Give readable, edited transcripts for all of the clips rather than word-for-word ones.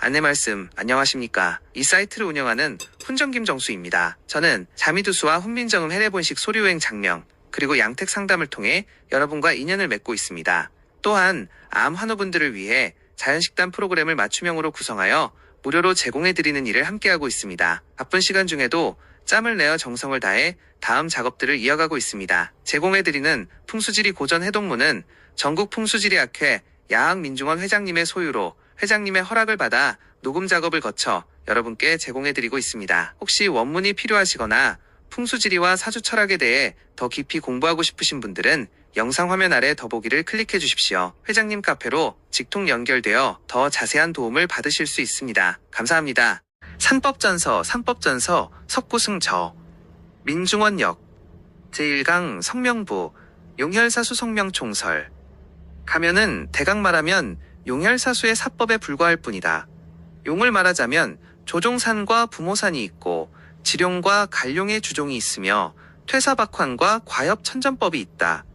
안내 말씀 안녕하십니까. 이 사이트를 운영하는 훈정김정수입니다. 저는 자미두수와 훈민정음 해례본식 소리여행 장명 그리고 양택 상담을 통해 여러분과 인연을 맺고 있습니다. 또한 암 환우분들을 위해 자연식단 프로그램을 맞춤형으로 구성하여 무료로 제공해드리는 일을 함께하고 있습니다. 바쁜 시간 중에도 짬을 내어 정성을 다해 다음 작업들을 이어가고 있습니다. 제공해드리는 풍수지리 고전 해동문은 전국 풍수지리학회 야학민중원 회장님의 소유로 회장님의 허락을 받아 녹음 작업을 거쳐 여러분께 제공해드리고 있습니다. 혹시 원문이 필요하시거나 풍수지리와 사주철학에 대해 더 깊이 공부하고 싶으신 분들은 영상 화면 아래 더보기를 클릭해 주십시오. 회장님 카페로 직통 연결되어 더 자세한 도움을 받으실 수 있습니다. 감사합니다. 산법전서 석고승저 민중원역 제1강 성명부 용혈사수 성명총설 가면은 대강 말하면 용혈사수의 사법에 불과할 뿐이다. 용을 말하자면 조종산과 부모산이 있고 지룡과 갈룡의 주종이 있으며 퇴사박환과 과엽천전법이 있다.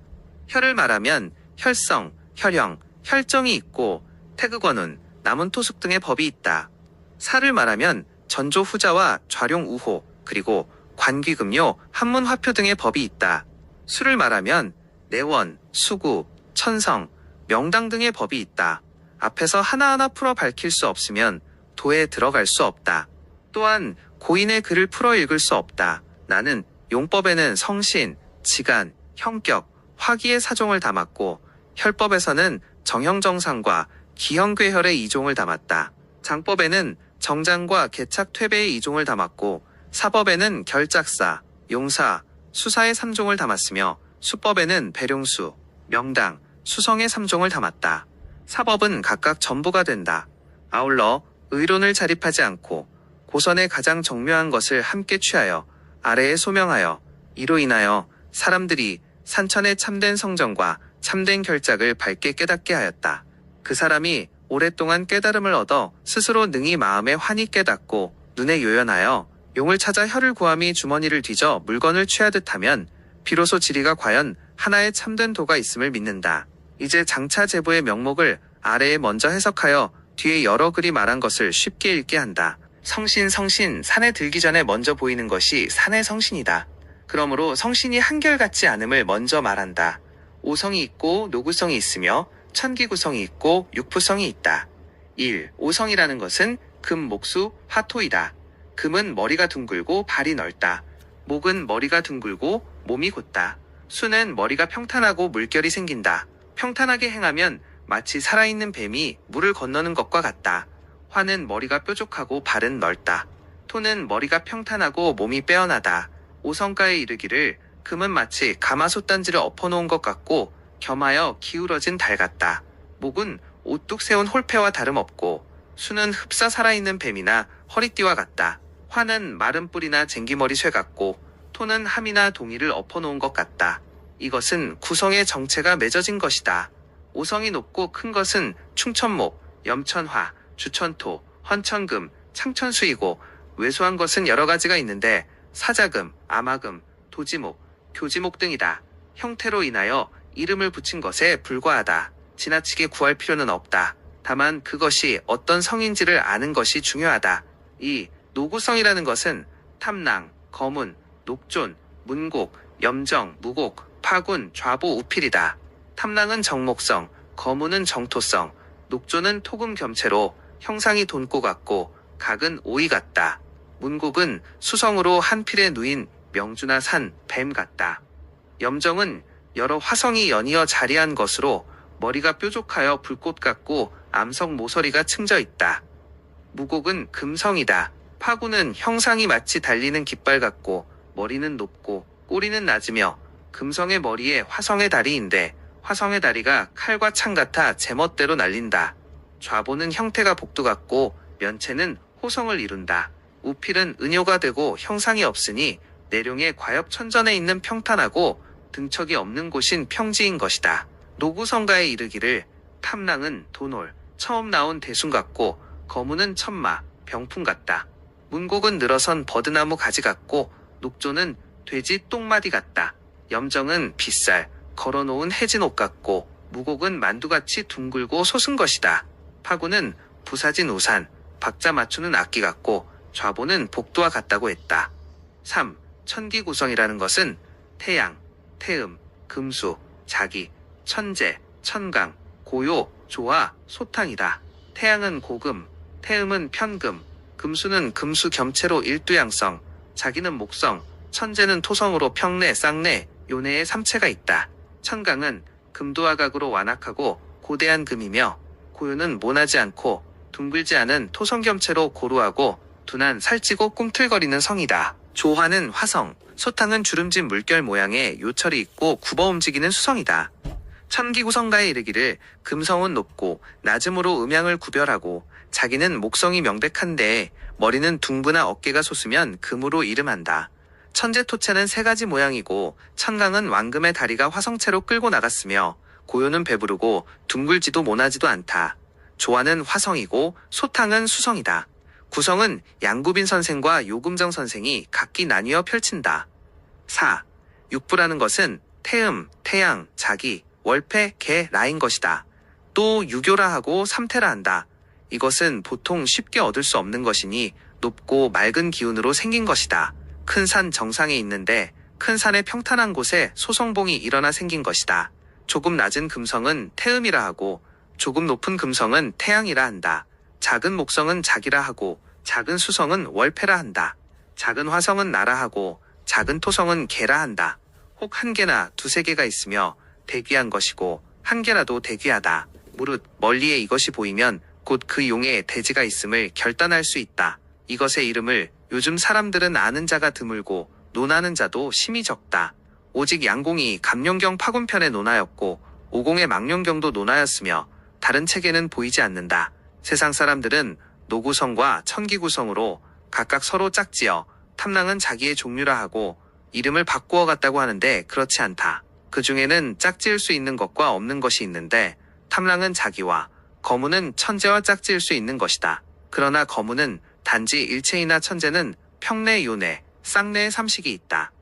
혈을 말하면 혈성, 혈형, 혈정이 있고 태극원운, 남은토숙 등의 법이 있다. 사를 말하면 전조후자와 좌룡우호 그리고 관귀금요, 한문화표 등의 법이 있다. 수를 말하면 내원, 수구, 천성, 명당 등의 법이 있다. 앞에서 하나하나 풀어 밝힐 수 없으면 도에 들어갈 수 없다. 또한 고인의 글을 풀어 읽을 수 없다. 나는 용법에는 성신, 지간, 형격, 화기의 사종을 담았고 혈법에서는 정형정상과 기형괴혈의 이종을 담았다. 장법에는 정장과 개착 퇴배의 이종을 담았고 사법에는 결작사, 용사, 수사의 3종을 담았으며 수법에는 배룡수, 명당, 수성의 3종을 담았다. 사법은 각각 전부가 된다. 아울러 의론을 자립하지 않고 고선의 가장 정묘한 것을 함께 취하여 아래에 소명하여 이로 인하여 사람들이 산천의 참된 성정과 참된 결작을 밝게 깨닫게 하였다. 그 사람이 오랫동안 깨달음을 얻어 스스로 능히 마음에 환히 깨닫고 눈에 요연하여 용을 찾아 혀를 구함이 주머니를 뒤져 물건을 취하듯 하면 비로소 지리가 과연 하나의 참된 도가 있음을 믿는다. 이제 장차 제보의 명목을 아래에 먼저 해석하여 뒤에 여러 글이 말한 것을 쉽게 읽게 한다. 성신 산에 들기 전에 먼저 보이는 것이 산의 성신이다. 그러므로 성신이 한결같지 않음을 먼저 말한다. 오성이 있고 노구성이 있으며 천기구성이 있고 육부성이 있다. 1. 오성이라는 것은 금, 목수, 화토이다. 금은 머리가 둥글고 발이 넓다. 목은 머리가 둥글고 몸이 곧다. 수는 머리가 평탄하고 물결이 생긴다. 평탄하게 행하면 마치 살아있는 뱀이 물을 건너는 것과 같다. 화는 머리가 뾰족하고 발은 넓다. 토는 머리가 평탄하고 몸이 빼어나다. 오성가에 이르기를 금은 마치 가마솥단지를 엎어놓은 것 같고 겸하여 기울어진 달 같다. 목은 오뚝 세운 홀패와 다름없고 수는 흡사 살아있는 뱀이나 허리띠와 같다. 화는 마른 뿔이나 쟁기머리 쇠 같고 토는 함이나 동이를 엎어놓은 것 같다. 이것은 구성의 정체가 맺어진 것이다. 오성이 높고 큰 것은 충천목, 염천화, 주천토, 헌천금, 창천수이고 왜소한 것은 여러 가지가 있는데 사자금, 아마금, 도지목, 교지목 등이다. 형태로 인하여 이름을 붙인 것에 불과하다. 지나치게 구할 필요는 없다. 다만 그것이 어떤 성인지를 아는 것이 중요하다. 이 노구성이라는 것은 탐낭, 거문, 녹존, 문곡, 염정, 무곡, 파군, 좌보, 우필이다. 탐낭은 정목성, 거문은 정토성, 녹존은 토금 겸체로 형상이 돈고 같고 각은 오이 같다. 문곡은 수성으로 한 필에 누인 명주나 산, 뱀 같다. 염정은 여러 화성이 연이어 자리한 것으로 머리가 뾰족하여 불꽃 같고 암석 모서리가 층져 있다. 무곡은 금성이다. 파구는 형상이 마치 달리는 깃발 같고 머리는 높고 꼬리는 낮으며 금성의 머리에 화성의 다리인데 화성의 다리가 칼과 창 같아 제멋대로 날린다. 좌보는 형태가 복두 같고 면체는 호성을 이룬다. 우필은 은효가 되고 형상이 없으니 내룡의 과엽천전에 있는 평탄하고 등척이 없는 곳인 평지인 것이다. 노구성가에 이르기를 탐낭은 도놀, 처음 나온 대순 같고 거문은 천마, 병풍 같다. 문곡은 늘어선 버드나무 가지 같고 녹조는 돼지 똥마디 같다. 염정은 빗살, 걸어놓은 해진 옷 같고 무곡은 만두같이 둥글고 솟은 것이다. 파구는 부사진 우산, 박자 맞추는 악기 같고 좌보는 복도와 같다고 했다. 3. 천기구성이라는 것은 태양, 태음, 금수, 자기, 천재, 천강, 고요, 조화, 소탕이다. 태양은 고금, 태음은 편금, 금수는 금수 겸체로 일두양성, 자기는 목성, 천재는 토성으로 평내, 쌍내, 요내에 삼체가 있다. 천강은 금도화각으로 완악하고 고대한 금이며 고요는 모나지 않고 둥글지 않은 토성 겸체로 고루하고 둔한 살찌고 꿈틀거리는 성이다. 조화는 화성, 소탕은 주름진 물결 모양의 요철이 있고 굽어 움직이는 수성이다. 천기구성가에 이르기를 금성은 높고 낮음으로 음양을 구별하고 자기는 목성이 명백한데 머리는 둥부나 어깨가 솟으면 금으로 이름한다. 천재토체는 세 가지 모양이고 천강은 왕금의 다리가 화성체로 끌고 나갔으며 고요는 배부르고 둥글지도 모나지도 않다. 조화는 화성이고 소탕은 수성이다. 구성은 양구빈 선생과 요금정 선생이 각기 나뉘어 펼친다. 4. 육부라는 것은 태음, 태양, 자기, 월패, 개, 라인 것이다. 또 유교라 하고 삼태라 한다. 이것은 보통 쉽게 얻을 수 없는 것이니 높고 맑은 기운으로 생긴 것이다. 큰 산 정상에 있는데 큰 산의 평탄한 곳에 소성봉이 일어나 생긴 것이다. 조금 낮은 금성은 태음이라 하고 조금 높은 금성은 태양이라 한다. 작은 목성은 자기라 하고 작은 수성은 월패라 한다. 작은 화성은 나라 하고 작은 토성은 개라 한다. 혹 한 개나 두세 개가 있으며 대귀한 것이고 한 개라도 대귀하다. 무릇 멀리에 이것이 보이면 곧 그 용에 대지가 있음을 결단할 수 있다. 이것의 이름을 요즘 사람들은 아는 자가 드물고 논하는 자도 심히 적다. 오직 양공이 감룡경 파군편에 논하였고 오공의 망룡경도 논하였으며 다른 책에는 보이지 않는다. 세상 사람들은 노구성과 천기구성으로 각각 서로 짝지어 탐랑은 자기의 종류라 하고 이름을 바꾸어 갔다고 하는데 그렇지 않다. 그 중에는 짝지을 수 있는 것과 없는 것이 있는데 탐랑은 자기와 거무는 천재와 짝지을 수 있는 것이다. 그러나 거무는 단지 일체이나 천재는 평내, 요내, 쌍내의 삼식이 있다.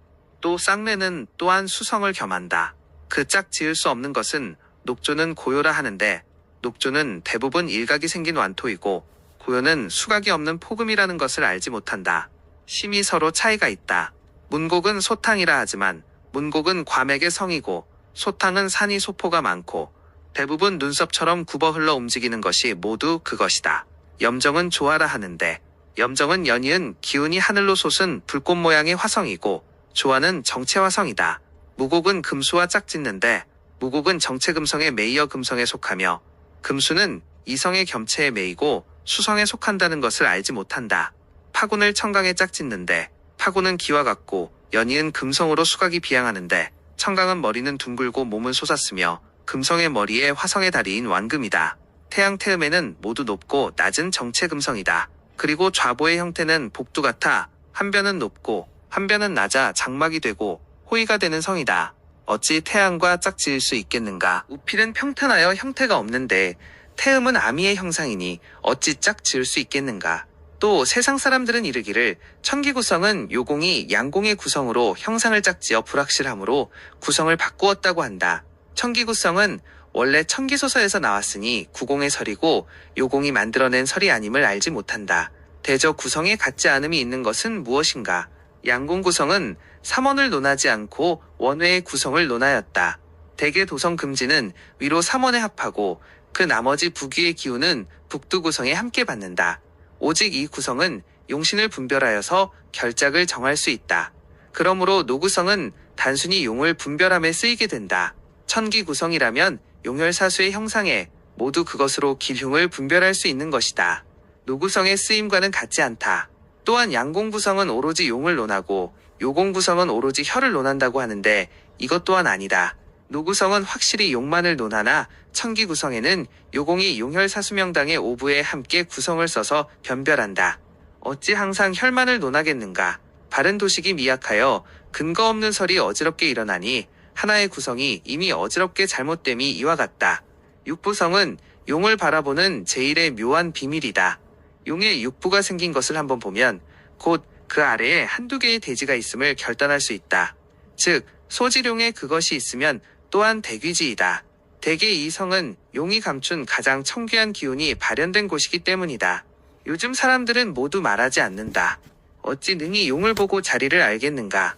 또 쌍내는 또한 수성을 겸한다. 그 짝지을 수 없는 것은 녹조는 고요라 하는데 녹조는 대부분 일각이 생긴 완토이고 고요는 수각이 없는 포금이라는 것을 알지 못한다. 심히 서로 차이가 있다. 문곡은 소탕이라 하지만 문곡은 과맥의 성이고 소탕은 산이 소포가 많고 대부분 눈썹처럼 굽어 흘러 움직이는 것이 모두 그것이다. 염정은 조화라 하는데 염정은 연이은 기운이 하늘로 솟은 불꽃 모양의 화성이고 조화는 정체화성이다. 무곡은 금수와 짝짓는데 무곡은 정체금성의 매이어 금성에 속하며 금수는 이성의 겸체에 매이고 수성에 속한다는 것을 알지 못한다. 파군을 청강에 짝짓는데 파군은 기와 같고 연이은 금성으로 수각이 비양하는데 청강은 머리는 둥글고 몸은 솟았으며 금성의 머리에 화성의 다리인 완금이다. 태양 태음에는 모두 높고 낮은 정체금성이다. 그리고 좌보의 형태는 복두 같아 한 변은 높고 한 변은 낮아 장막이 되고 호의가 되는 성이다. 어찌 태양과 짝지을 수 있겠는가? 우필은 평탄하여 형태가 없는데 태음은 아미의 형상이니 어찌 짝지을 수 있겠는가? 또 세상 사람들은 이르기를 천기구성은 요공이 양공의 구성으로 형상을 짝지어 불확실하므로 구성을 바꾸었다고 한다. 천기구성은 원래 천기소서에서 나왔으니 구공의 설이고 요공이 만들어낸 설이 아님을 알지 못한다. 대저 구성에 같지 않음이 있는 것은 무엇인가? 양공구성은 삼원을 논하지 않고 원외의 구성을 논하였다. 대개 도성금지는 위로 삼원에 합하고 그 나머지 북위의 기운은 북두구성에 함께 받는다. 오직 이 구성은 용신을 분별하여서 결작을 정할 수 있다. 그러므로 노구성은 단순히 용을 분별함에 쓰이게 된다. 천기구성이라면 용혈사수의 형상에 모두 그것으로 기흉을 분별할 수 있는 것이다. 노구성의 쓰임과는 같지 않다. 또한 양공구성은 오로지 용을 논하고 요공구성은 오로지 혈을 논한다고 하는데 이것 또한 아니다. 노구성은 확실히 용만을 논하나 천기구성에는 요공이 용혈사수명당의 오부에 함께 구성을 써서 변별한다. 어찌 항상 혈만을 논하겠는가? 바른 도식이 미약하여 근거 없는 설이 어지럽게 일어나니 하나의 구성이 이미 어지럽게 잘못됨이 이와 같다. 육부성은 용을 바라보는 제1의 묘한 비밀이다. 용의 육부가 생긴 것을 한번 보면 곧 그 아래에 한두 개의 대지가 있음을 결단할 수 있다. 즉 소지룡에 그것이 있으면 또한 대귀지이다. 대개 이 성은 용이 감춘 가장 청귀한 기운이 발현된 곳이기 때문이다. 요즘 사람들은 모두 말하지 않는다. 어찌 능히 용을 보고 자리를 알겠는가.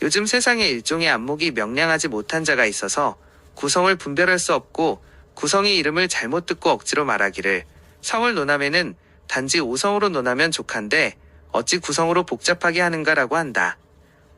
요즘 세상에 일종의 안목이 명량하지 못한 자가 있어서 구성을 분별할 수 없고 구성의 이름을 잘못 듣고 억지로 말하기를 성을 논하면은 단지 오성으로 논하면 족한데 어찌 구성으로 복잡하게 하는가라고 한다.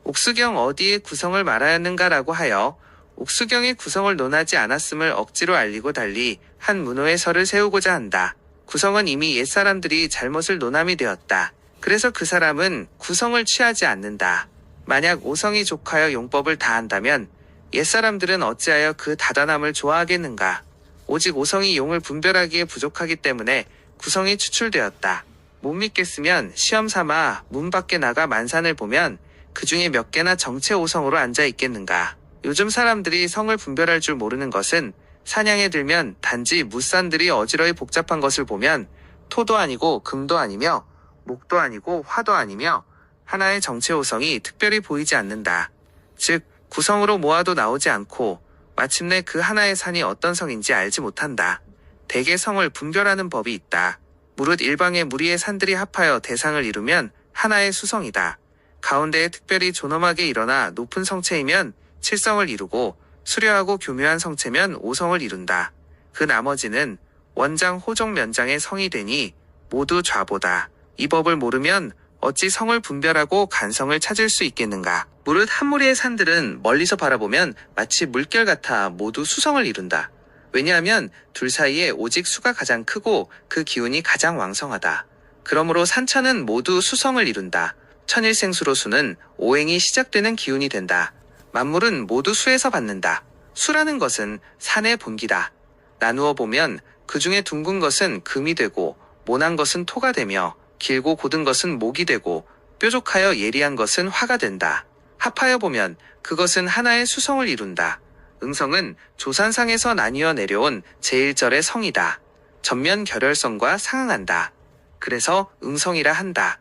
옥수경 어디에 구성을 말하였는가라고 하여 옥수경의 구성을 논하지 않았음을 억지로 알리고 달리 한 문호의 설을 세우고자 한다. 구성은 이미 옛사람들이 잘못을 논함이 되었다. 그래서 그 사람은 구성을 취하지 않는다. 만약 오성이 족하여 용법을 다한다면 옛사람들은 어찌하여 그 다단함을 좋아하겠는가. 오직 오성이 용을 분별하기에 부족하기 때문에 구성이 추출되었다. 못 믿겠으면 시험 삼아 문 밖에 나가 만산을 보면 그 중에 몇 개나 정체 오성으로 앉아 있겠는가. 요즘 사람들이 성을 분별할 줄 모르는 것은 사냥에 들면 단지 무산들이 어지러이 복잡한 것을 보면 토도 아니고 금도 아니며 목도 아니고 화도 아니며 하나의 정체 오성이 특별히 보이지 않는다. 즉 구성으로 모아도 나오지 않고 마침내 그 하나의 산이 어떤 성인지 알지 못한다. 대개 성을 분별하는 법이 있다. 무릇 일방의 무리의 산들이 합하여 대상을 이루면 하나의 수성이다. 가운데에 특별히 존엄하게 일어나 높은 성체이면 칠성을 이루고 수려하고 교묘한 성체면 오성을 이룬다. 그 나머지는 원장 호종 면장의 성이 되니 모두 좌보다. 이 법을 모르면 어찌 성을 분별하고 간성을 찾을 수 있겠는가. 무릇 한 무리의 산들은 멀리서 바라보면 마치 물결 같아 모두 수성을 이룬다. 왜냐하면 둘 사이에 오직 수가 가장 크고 그 기운이 가장 왕성하다. 그러므로 산천은 모두 수성을 이룬다. 천일생수로 수는 오행이 시작되는 기운이 된다. 만물은 모두 수에서 받는다. 수라는 것은 산의 본기다. 나누어 보면 그 중에 둥근 것은 금이 되고 모난 것은 토가 되며 길고 곧은 것은 목이 되고 뾰족하여 예리한 것은 화가 된다. 합하여 보면 그것은 하나의 수성을 이룬다. 응성은 조산상에서 나뉘어 내려온 제1절의 성이다. 전면 결혈성과 상응한다. 그래서 응성이라 한다.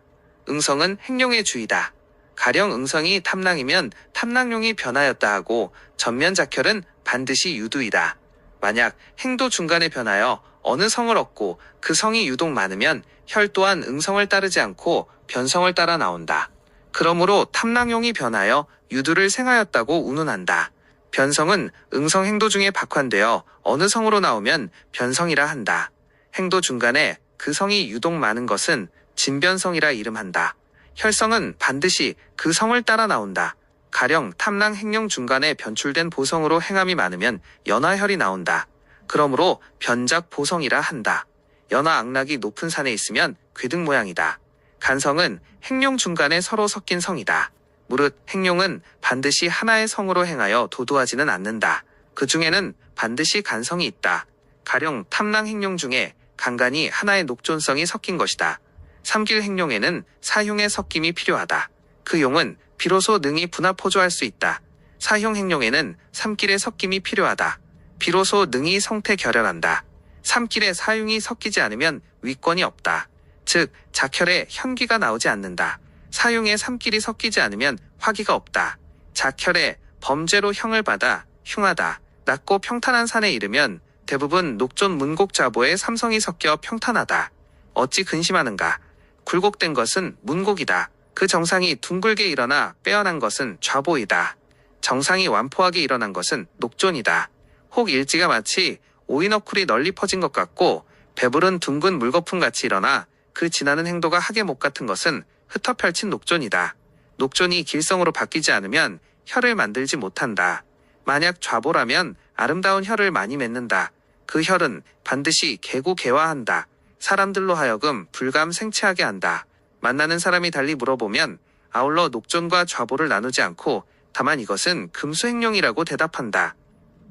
응성은 행룡의 주이다. 가령 응성이 탐랑이면 탐랑룡이 변하였다 하고 전면 작혈은 반드시 유두이다. 만약 행도 중간에 변하여 어느 성을 얻고 그 성이 유독 많으면 혈 또한 응성을 따르지 않고 변성을 따라 나온다. 그러므로 탐랑용이 변하여 유두를 생하였다고 운운한다. 변성은 응성 행도 중에 박환되어 어느 성으로 나오면 변성이라 한다. 행도 중간에 그 성이 유독 많은 것은 진변성이라 이름한다. 혈성은 반드시 그 성을 따라 나온다. 가령 탐랑 행령 중간에 변출된 보성으로 행함이 많으면 연화혈이 나온다. 그러므로 변작 보성이라 한다. 연화 악락이 높은 산에 있으면 궤등 모양이다. 간성은 행룡 중간에 서로 섞인 성이다. 무릇 행룡은 반드시 하나의 성으로 행하여 도도하지는 않는다. 그 중에는 반드시 간성이 있다. 가령 탐랑 행룡 중에 간간이 하나의 녹존성이 섞인 것이다. 삼길 행룡에는 사흉의 섞임이 필요하다. 그 용은 비로소 능히 분합호조할 수 있다. 사흉 행룡에는 삼길의 섞임이 필요하다. 비로소 능히 성태 결혈한다. 삼길에 사흉이 섞이지 않으면 위권이 없다. 즉 작혈에 현기가 나오지 않는다. 사흉에 삼길이 섞이지 않으면 화기가 없다. 작혈에 범죄로 형을 받아 흉하다. 낮고 평탄한 산에 이르면 대부분 녹존 문곡자보에 삼성이 섞여 평탄하다. 어찌 근심하는가. 굴곡된 것은 문곡이다. 그 정상이 둥글게 일어나 빼어난 것은 좌보이다. 정상이 완포하게 일어난 것은 녹존이다. 혹 일지가 마치 오이너쿨이 널리 퍼진 것 같고 배부른 둥근 물거품같이 일어나 그 지나는 행도가 하계 목 같은 것은 흩어 펼친 녹존이다. 녹존이 길성으로 바뀌지 않으면 혈을 만들지 못한다. 만약 좌보라면 아름다운 혈을 많이 맺는다. 그 혈은 반드시 개고개화한다. 사람들로 하여금 불감 생취하게 한다. 만나는 사람이 달리 물어보면 아울러 녹존과 좌보를 나누지 않고 다만 이것은 금수행룡이라고 대답한다.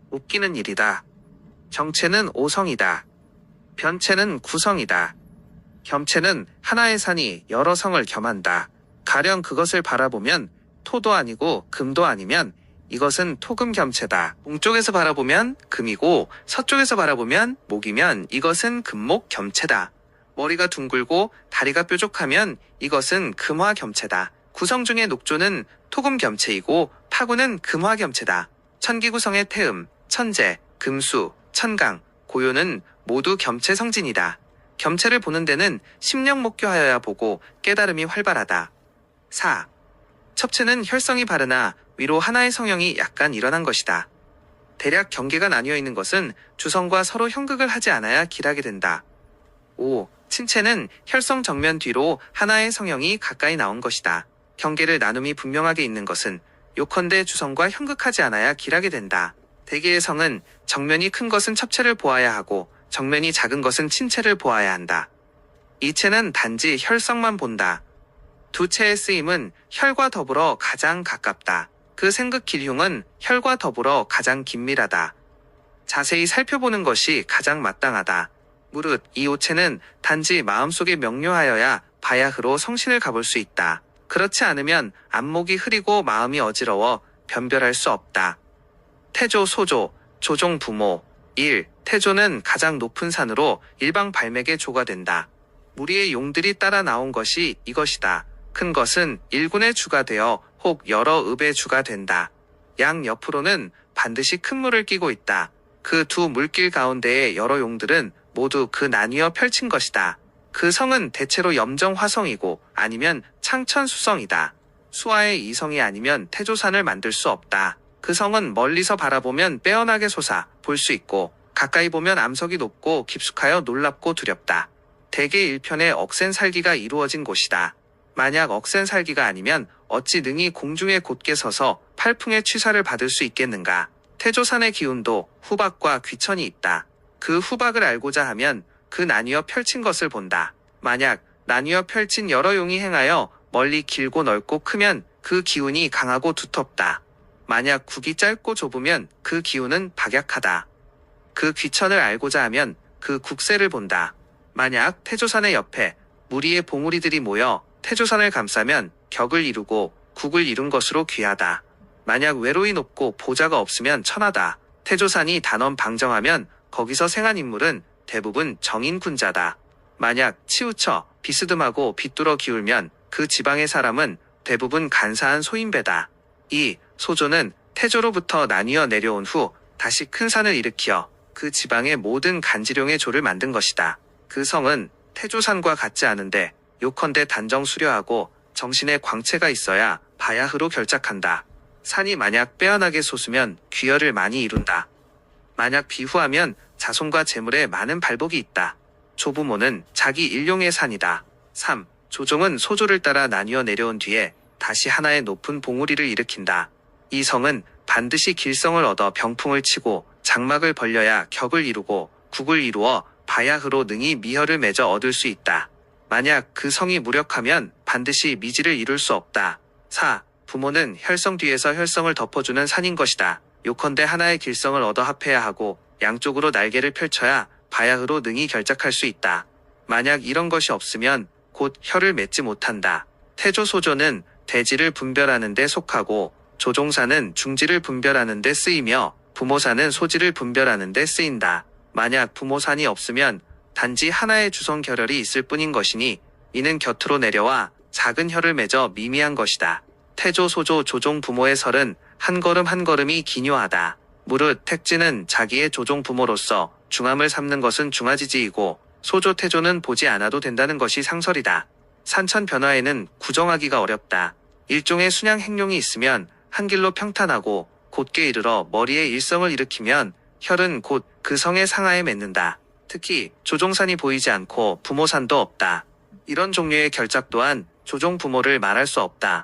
웃기는 일이다. 정체는 오성이다. 변체는 구성이다. 겸체는 하나의 산이 여러 성을 겸한다. 가령 그것을 바라보면 토도 아니고 금도 아니면 이것은 토금겸체다. 동쪽에서 바라보면 금이고 서쪽에서 바라보면 목이면 이것은 금목겸체다. 머리가 둥글고 다리가 뾰족하면 이것은 금화겸체다. 구성 중의 녹조는 토금겸체이고 파구는 금화겸체다. 천기구성의 태음, 천재, 금수, 천강, 고요는 모두 겸체 성진이다. 겸체를 보는 데는 심령목교하여야 보고 깨달음이 활발하다. 4. 첩체는 혈성이 바르나 위로 하나의 성형이 약간 일어난 것이다. 대략 경계가 나뉘어 있는 것은 주성과 서로 형극을 하지 않아야 길하게 된다. 5. 친체는 혈성 정면 뒤로 하나의 성형이 가까이 나온 것이다. 경계를 나눔이 분명하게 있는 것은 요컨대 주성과 형극하지 않아야 길하게 된다. 대개의 성은 정면이 큰 것은 첩체를 보아야 하고 정면이 작은 것은 친체를 보아야 한다. 이체는 단지 혈성만 본다. 두 체의 쓰임은 혈과 더불어 가장 가깝다. 그 생극 길흉은 혈과 더불어 가장 긴밀하다. 자세히 살펴보는 것이 가장 마땅하다. 무릇 이 오체는 단지 마음속에 명료하여야 바야흐로 성신을 가볼 수 있다. 그렇지 않으면 안목이 흐리고 마음이 어지러워 변별할 수 없다. 태조, 소조, 조종, 부모. 1. 태조는 가장 높은 산으로 일방 발맥의 조가 된다. 무리의 용들이 따라 나온 것이 이것이다. 큰 것은 일군의 주가 되어 혹 여러 읍의 주가 된다. 양 옆으로는 반드시 큰 물을 끼고 있다. 그 두 물길 가운데의 여러 용들은 모두 그 나뉘어 펼친 것이다. 그 성은 대체로 염정화성이고 아니면 창천수성이다. 수화의 이성이 아니면 태조산을 만들 수 없다. 그 성은 멀리서 바라보면 빼어나게 솟아 볼 수 있고 가까이 보면 암석이 높고 깊숙하여 놀랍고 두렵다. 대개 일편에 억센 살기가 이루어진 곳이다. 만약 억센 살기가 아니면 어찌 능히 공중에 곧게 서서 팔풍의 취사를 받을 수 있겠는가. 태조산의 기운도 후박과 귀천이 있다. 그 후박을 알고자 하면 그 나뉘어 펼친 것을 본다. 만약 나뉘어 펼친 여러 용이 행하여 멀리 길고 넓고 크면 그 기운이 강하고 두텁다. 만약 국이 짧고 좁으면 그 기운은 박약하다. 그 귀천을 알고자 하면 그 국세를 본다. 만약 태조산의 옆에 무리의 봉우리들이 모여 태조산을 감싸면 격을 이루고 국을 이룬 것으로 귀하다. 만약 외로이 높고 보좌가 없으면 천하다. 태조산이 단언 방정하면 거기서 생한 인물은 대부분 정인군자다. 만약 치우쳐 비스듬하고 빗뚫어 기울면 그 지방의 사람은 대부분 간사한 소인배다. 2. 소조는 태조로부터 나뉘어 내려온 후 다시 큰 산을 일으켜 그 지방의 모든 간지룡의 조를 만든 것이다. 그 성은 태조산과 같지 않은데 요컨대 단정 수려하고 정신에 광채가 있어야 바야흐로 결작한다. 산이 만약 빼어나게 솟으면 귀열을 많이 이룬다. 만약 비후하면 자손과 재물에 많은 발복이 있다. 조부모는 자기 일용의 산이다. 3. 조종은 소조를 따라 나뉘어 내려온 뒤에 다시 하나의 높은 봉우리를 일으킨다. 이 성은 반드시 길성을 얻어 병풍을 치고 장막을 벌려야 격을 이루고 국을 이루어 바야흐로 능히 미혈을 맺어 얻을 수 있다. 만약 그 성이 무력하면 반드시 미지를 이룰 수 없다. 4. 부모는 혈성 뒤에서 혈성을 덮어주는 산인 것이다. 요컨대 하나의 길성을 얻어 합해야 하고 양쪽으로 날개를 펼쳐야 바야흐로 능히 결작할 수 있다. 만약 이런 것이 없으면 곧 혈을 맺지 못한다. 태조 소조는 대지를 분별하는 데 속하고 조종사는 중지를 분별하는 데 쓰이며 부모사는 소지를 분별하는 데 쓰인다. 만약 부모산이 없으면 단지 하나의 주성 결혈이 있을 뿐인 것이니 이는 곁으로 내려와 작은 혈을 맺어 미미한 것이다. 태조 소조 조종 부모의 설은 한 걸음 한 걸음이 기묘하다. 무릇 택지는 자기의 조종 부모로서 중함을 삼는 것은 중화지지이고 소조 태조는 보지 않아도 된다는 것이 상설이다. 산천 변화에는 구정하기가 어렵다. 일종의 순양 행룡이 있으면 한 길로 평탄하고 곧게 이르러 머리에 일성을 일으키면 혈은 곧 그 성의 상하에 맺는다. 특히 조종산이 보이지 않고 부모산도 없다. 이런 종류의 결작 또한 조종 부모를 말할 수 없다.